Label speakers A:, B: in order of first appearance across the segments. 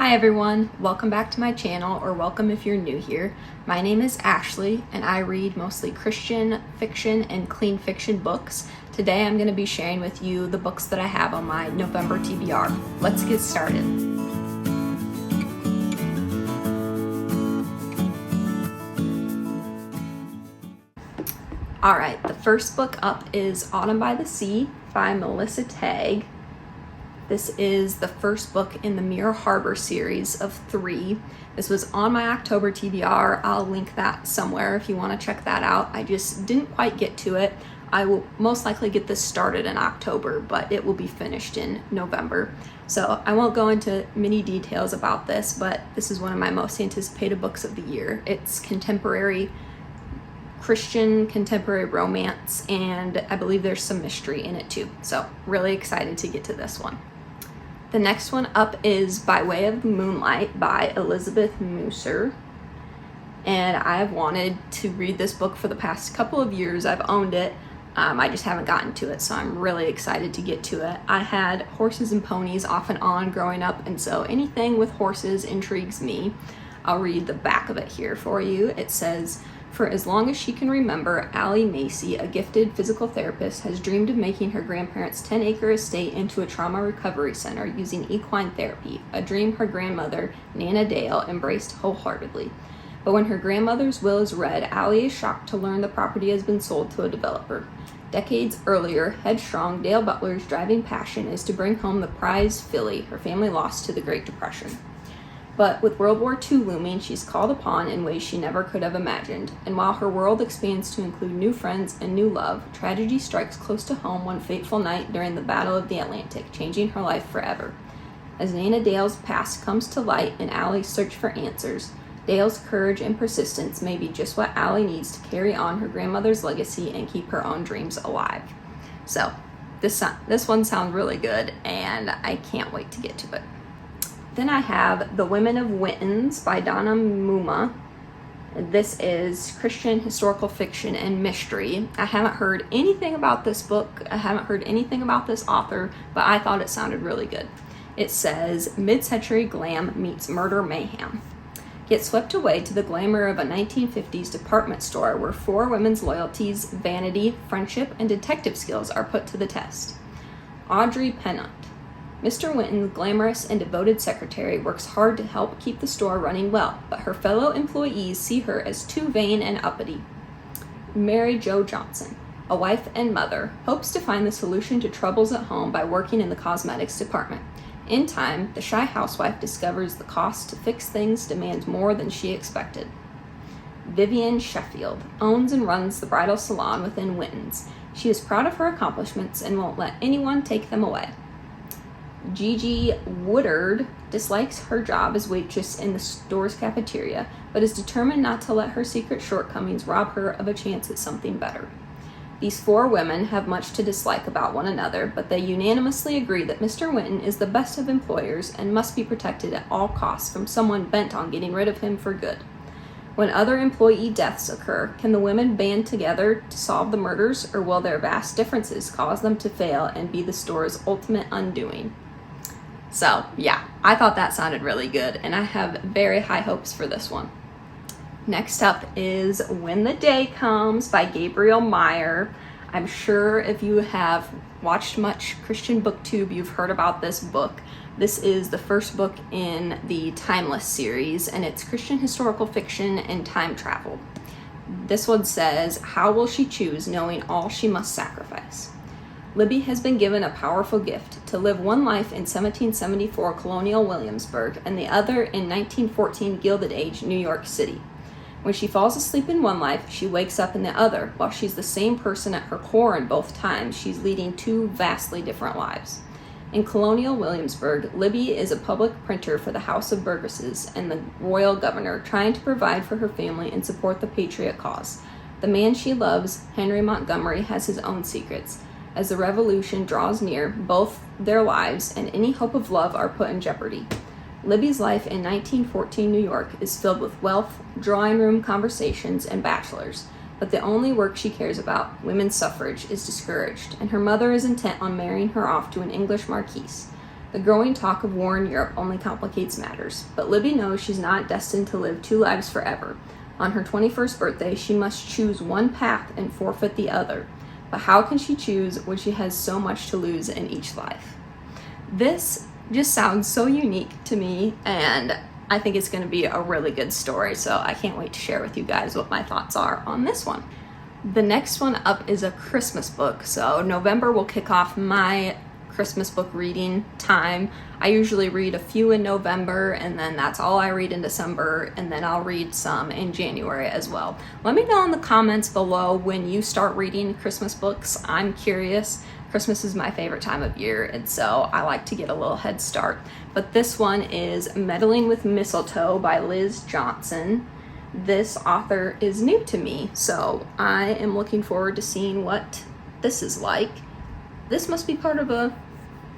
A: Hi everyone, welcome back to my channel, or welcome if you're new here. My name is Ashley and I read mostly Christian fiction and clean fiction books. Today I'm going to be sharing with you the books that I have on my November TBR. Let's get started. Alright, the first book up is Autumn by the Sea by Melissa Tagg. This is the first book in the Mirror Harbor series of 3. This was on my October TBR. I'll link that somewhere if you want to check that out. I just didn't quite get to it. I will most likely get this started in October, but it will be finished in November. So I won't go into many details about this, but this is one of my most anticipated books of the year. It's contemporary Christian contemporary romance, and I believe there's some mystery in it too. So really excited to get to this one. The next one up is By Way of Moonlight by Elizabeth Musser. And I have wanted to read this book for the past couple of years. I've owned it. I just haven't gotten to it, so I'm really excited to get to it. I had horses and ponies off and on growing up, and so anything with horses intrigues me. I'll read the back of it here for you. It says, "For as long as she can remember, Allie Macy, a gifted physical therapist, has dreamed of making her grandparents' 10-acre estate into a trauma recovery center using equine therapy, a dream her grandmother, Nana Dale, embraced wholeheartedly. But when her grandmother's will is read, Allie is shocked to learn the property has been sold to a developer. Decades earlier, headstrong Dale Butler's driving passion is to bring home the prize filly her family lost to the Great Depression. But with World War II looming, she's called upon in ways she never could have imagined. And while her world expands to include new friends and new love, tragedy strikes close to home one fateful night during the Battle of the Atlantic, changing her life forever. As Nana Dale's past comes to light in Allie's search for answers, Dale's courage and persistence may be just what Allie needs to carry on her grandmother's legacy and keep her own dreams alive." So this one sounds really good, and I can't wait to get to it. Then I have The Women of Wynton by Donna Mumma. This is Christian historical fiction and mystery. I haven't heard anything about this book. I haven't heard anything about this author, but I thought it sounded really good. It says, mid-century glam meets murder mayhem. Get swept away to the glamour of a 1950s department store where 4 women's loyalties, vanity, friendship, and detective skills are put to the test. Audrey Pennant. Mr. Wynton's glamorous and devoted secretary works hard to help keep the store running well, but her fellow employees see her as too vain and uppity. Mary Jo Johnson, a wife and mother, hopes to find the solution to troubles at home by working in the cosmetics department. In time, the shy housewife discovers the cost to fix things demands more than she expected. Vivian Sheffield owns and runs the bridal salon within Wynton's. She is proud of her accomplishments and won't let anyone take them away. Gigi Woodard dislikes her job as waitress in the store's cafeteria, but is determined not to let her secret shortcomings rob her of a chance at something better. These 4 women have much to dislike about one another, but they unanimously agree that Mr. Wynton is the best of employers and must be protected at all costs from someone bent on getting rid of him for good. When other employee deaths occur, can the women band together to solve the murders, or will their vast differences cause them to fail and be the store's ultimate undoing? So yeah, I thought that sounded really good, and I have very high hopes for this one. Next up is When the Day Comes by Gabrielle Meyer. I'm sure if you have watched much Christian BookTube, you've heard about this book. This is the first book in the Timeless series, and it's Christian historical fiction and time travel. This one says, how will she choose knowing all she must sacrifice? Libby has been given a powerful gift to live one life in 1774 colonial Williamsburg and the other in 1914 Gilded Age New York City. When she falls asleep in one life, she wakes up in the other. While she's the same person at her core in both times, she's leading 2 vastly different lives. In colonial Williamsburg, Libby is a public printer for the House of Burgesses and the royal governor, trying to provide for her family and support the patriot cause. The man she loves, Henry Montgomery, has his own secrets. As the revolution draws near, both their lives and any hope of love are put in jeopardy. Libby's life in 1914 New York is filled with wealth, drawing room conversations, and bachelors, but the only work she cares about, women's suffrage, is discouraged, and her mother is intent on marrying her off to an English marquise. The growing talk of war in Europe only complicates matters, but Libby knows she's not destined to live 2 lives forever. On her 21st birthday, she must choose one path and forfeit the other. But how can she choose when she has so much to lose in each life? This just sounds so unique to me, and I think it's going to be a really good story, so I can't wait to share with you guys what my thoughts are on this one. The next one up is a Christmas book, so November will kick off my Christmas book reading time. I usually read a few in November, and then that's all I read in December, and then I'll read some in January as well. Let me know in the comments below when you start reading Christmas books. I'm curious. Christmas is my favorite time of year, and so I like to get a little head start. But this one is Meddling with Mistletoe by Liz Johnson. This author is new to me, so I am looking forward to seeing what this is like. This must be part of a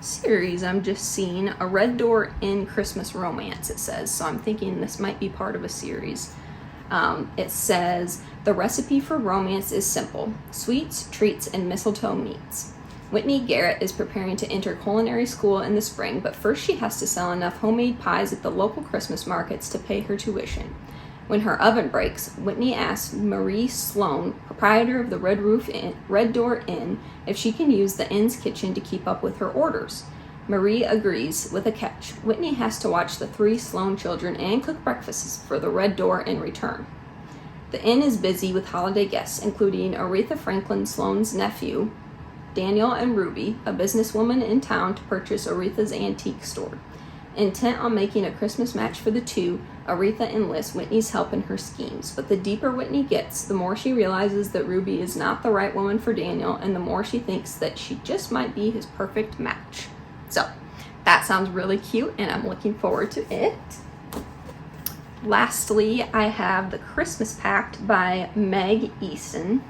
A: series I'm just seeing. A Red Door Inn Christmas Romance, it says, so I'm thinking this might be part of a series. It says, the recipe for romance is simple: sweets, treats, and mistletoe meats. Whitney Garrett is preparing to enter culinary school in the spring, but first she has to sell enough homemade pies at the local Christmas markets to pay her tuition. When her oven breaks, Whitney asks Marie Sloan, proprietor of the Red Door Inn, if she can use the inn's kitchen to keep up with her orders. Marie agrees, with a catch. Whitney has to watch the 3 Sloan children and cook breakfasts for the Red Door in return. The inn is busy with holiday guests, including Aretha Franklin Sloan's nephew, Daniel, and Ruby, a businesswoman in town to purchase Aretha's antique store. Intent on making a Christmas match for the two, Aretha enlists Whitney's help in her schemes, but the deeper Whitney gets, the more she realizes that Ruby is not the right woman for Daniel, and the more she thinks that she just might be his perfect match. So, that sounds really cute, and I'm looking forward to it. Lastly, I have The Christmas Pact by Meg Easton,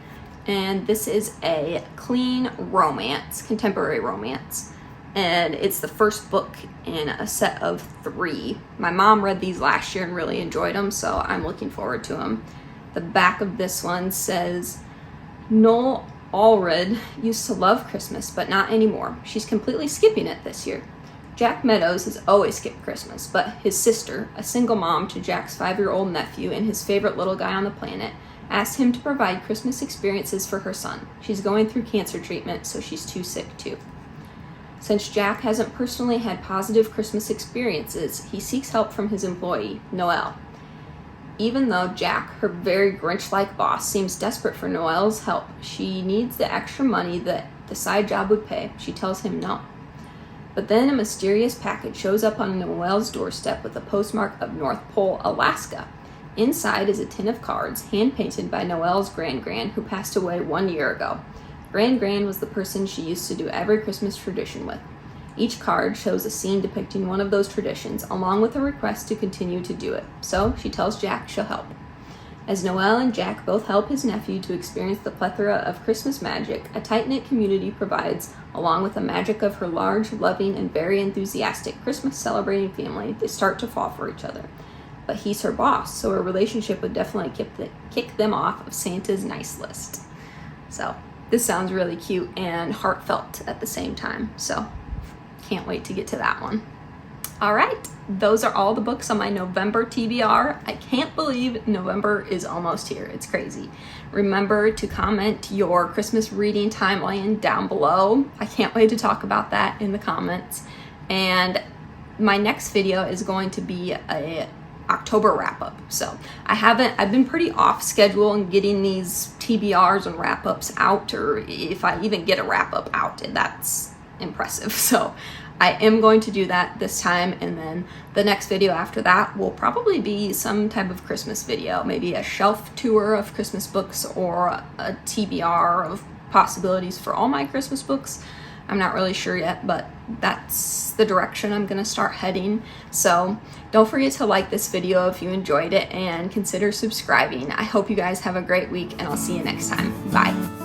A: and this is a clean romance, contemporary romance. And it's the first book in a set of 3. My mom read these last year and really enjoyed them, so I'm looking forward to them. The back of this one says, Noel Allred used to love Christmas, but not anymore. She's completely skipping it this year. Jack Meadows has always skipped Christmas, but his sister, a single mom to Jack's 5-year-old nephew and his favorite little guy on the planet, asked him to provide Christmas experiences for her son. She's going through cancer treatment, so she's too sick too. Since Jack hasn't personally had positive Christmas experiences, he seeks help from his employee, Noelle. Even though Jack, her very Grinch-like boss, seems desperate for Noelle's help, she needs the extra money that the side job would pay. She tells him no. But then a mysterious package shows up on Noelle's doorstep with a postmark of North Pole, Alaska. Inside is a tin of cards, hand-painted by Noelle's grand-gran, who passed away 1 year ago. Grand-gran was the person she used to do every Christmas tradition with. Each card shows a scene depicting one of those traditions, along with a request to continue to do it. So she tells Jack she'll help. As Noelle and Jack both help his nephew to experience the plethora of Christmas magic a tight-knit community provides, along with the magic of her large, loving, and very enthusiastic Christmas-celebrating family, they start to fall for each other. But he's her boss, so a relationship would definitely kick them off of Santa's nice list. So this sounds really cute and heartfelt at the same time, so can't wait to get to that one. All right, those are all the books on my November TBR. I can't believe November is almost here. It's crazy. Remember to comment your Christmas reading timeline down below. I can't wait to talk about that in the comments. And my next video is going to be a October wrap-up. So I've been pretty off schedule in getting these TBRs and wrap-ups out, or if I even get a wrap-up out, and that's impressive. So I am going to do that this time, and then the next video after that will probably be some type of Christmas video, maybe a shelf tour of Christmas books or a TBR of possibilities for all my Christmas books. I'm not really sure yet, but that's the direction I'm gonna start heading. So don't forget to like this video if you enjoyed it, and consider subscribing. I hope you guys have a great week, and I'll see you next time. Bye.